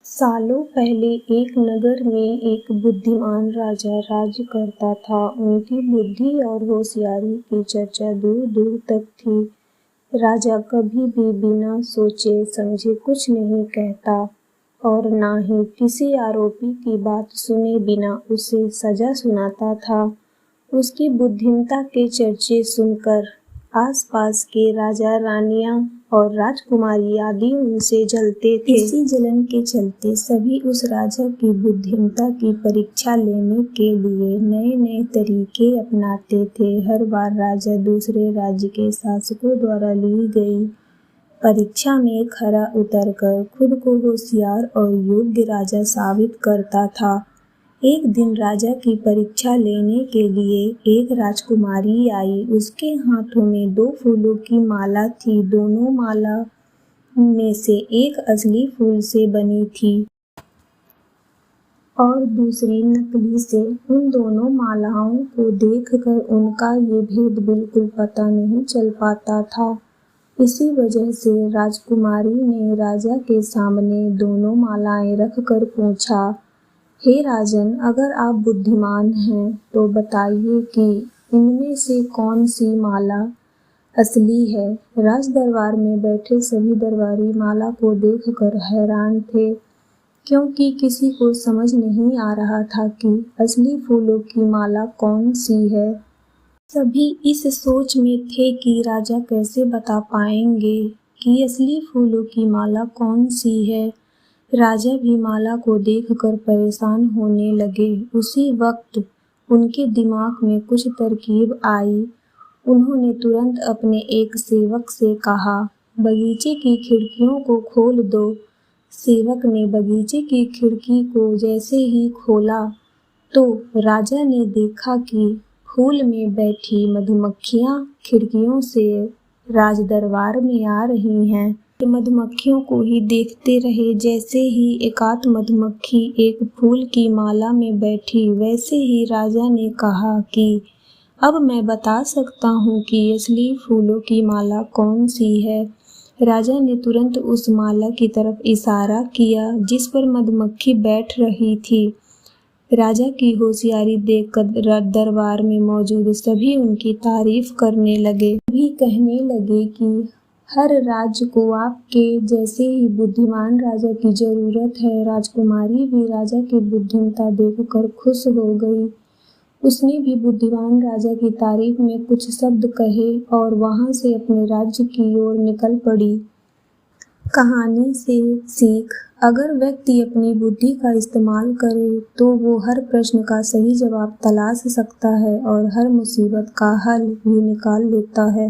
सालों पहले एक नगर में एक बुद्धिमान राजा राज्य करता था। उनकी बुद्धि और होशियारी की चर्चा दूर दूर तक थी। राजा कभी भी बिना सोचे समझे कुछ नहीं कहता और ना ही किसी आरोपी की बात सुने बिना उसे सजा सुनाता था। उसकी बुद्धिमत्ता के चर्चे सुनकर आसपास के राजा रानियां और राजकुमारी आदि उनसे जलते थे। इसी जलन के चलते सभी उस राजा की बुद्धिमत्ता की परीक्षा लेने के लिए नए नए तरीके अपनाते थे। हर बार राजा दूसरे राज्य के शासकों द्वारा ली गई परीक्षा में खरा उतरकर खुद को होशियार और योग्य राजा साबित करता था। एक दिन राजा की परीक्षा लेने के लिए एक राजकुमारी आई। उसके हाथों में 2 फूलों की माला थी। दोनों माला में से एक असली फूल से बनी थी और दूसरी नकली से। उन दोनों मालाओं को देखकर उनका ये भेद बिल्कुल पता नहीं चल पाता था। इसी वजह से राजकुमारी ने राजा के सामने दोनों मालाएं रखकर पूछा, हे राजन, अगर आप बुद्धिमान हैं तो बताइए कि इनमें से कौन सी माला असली है। राज दरबार में बैठे सभी दरबारी माला को देखकर हैरान थे, क्योंकि किसी को समझ नहीं आ रहा था कि असली फूलों की माला कौन सी है। सभी इस सोच में थे कि राजा कैसे बता पाएंगे कि असली फूलों की माला कौन सी है। राजा भी माला को देखकर परेशान होने लगे। उसी वक्त उनके दिमाग में कुछ तरकीब आई। उन्होंने तुरंत अपने एक सेवक से कहा, बगीचे की खिड़कियों को खोल दो। सेवक ने बगीचे की खिड़की को जैसे ही खोला तो राजा ने देखा कि फूल में बैठी मधुमक्खियां खिड़कियों से राज दरबार में आ रही हैं। मधुमक्खियों को ही देखते रहे। जैसे ही एकाध मधुमक्खी एक फूल की माला में बैठी, वैसे ही राजा ने कहा कि अब मैं बता सकता हूँ कि असली फूलों की माला कौन सी है। राजा ने तुरंत उस माला की तरफ इशारा किया जिस पर मधुमक्खी बैठ रही थी। राजा की होशियारी देखकर दरबार में मौजूद सभी उनकी तारीफ करने लगे। भी कहने लगे कि हर राज्य को आपके जैसे ही बुद्धिमान राजा की जरूरत है। राजकुमारी भी राजा की बुद्धिमत्ता देखकर खुश हो गई। उसने भी बुद्धिमान राजा की तारीफ में कुछ शब्द कहे और वहां से अपने राज्य की ओर निकल पड़ी। कहानी से सीख, अगर व्यक्ति अपनी बुद्धि का इस्तेमाल करे तो वो हर प्रश्न का सही जवाब तलाश सकता है और हर मुसीबत का हल भी निकाल लेता है।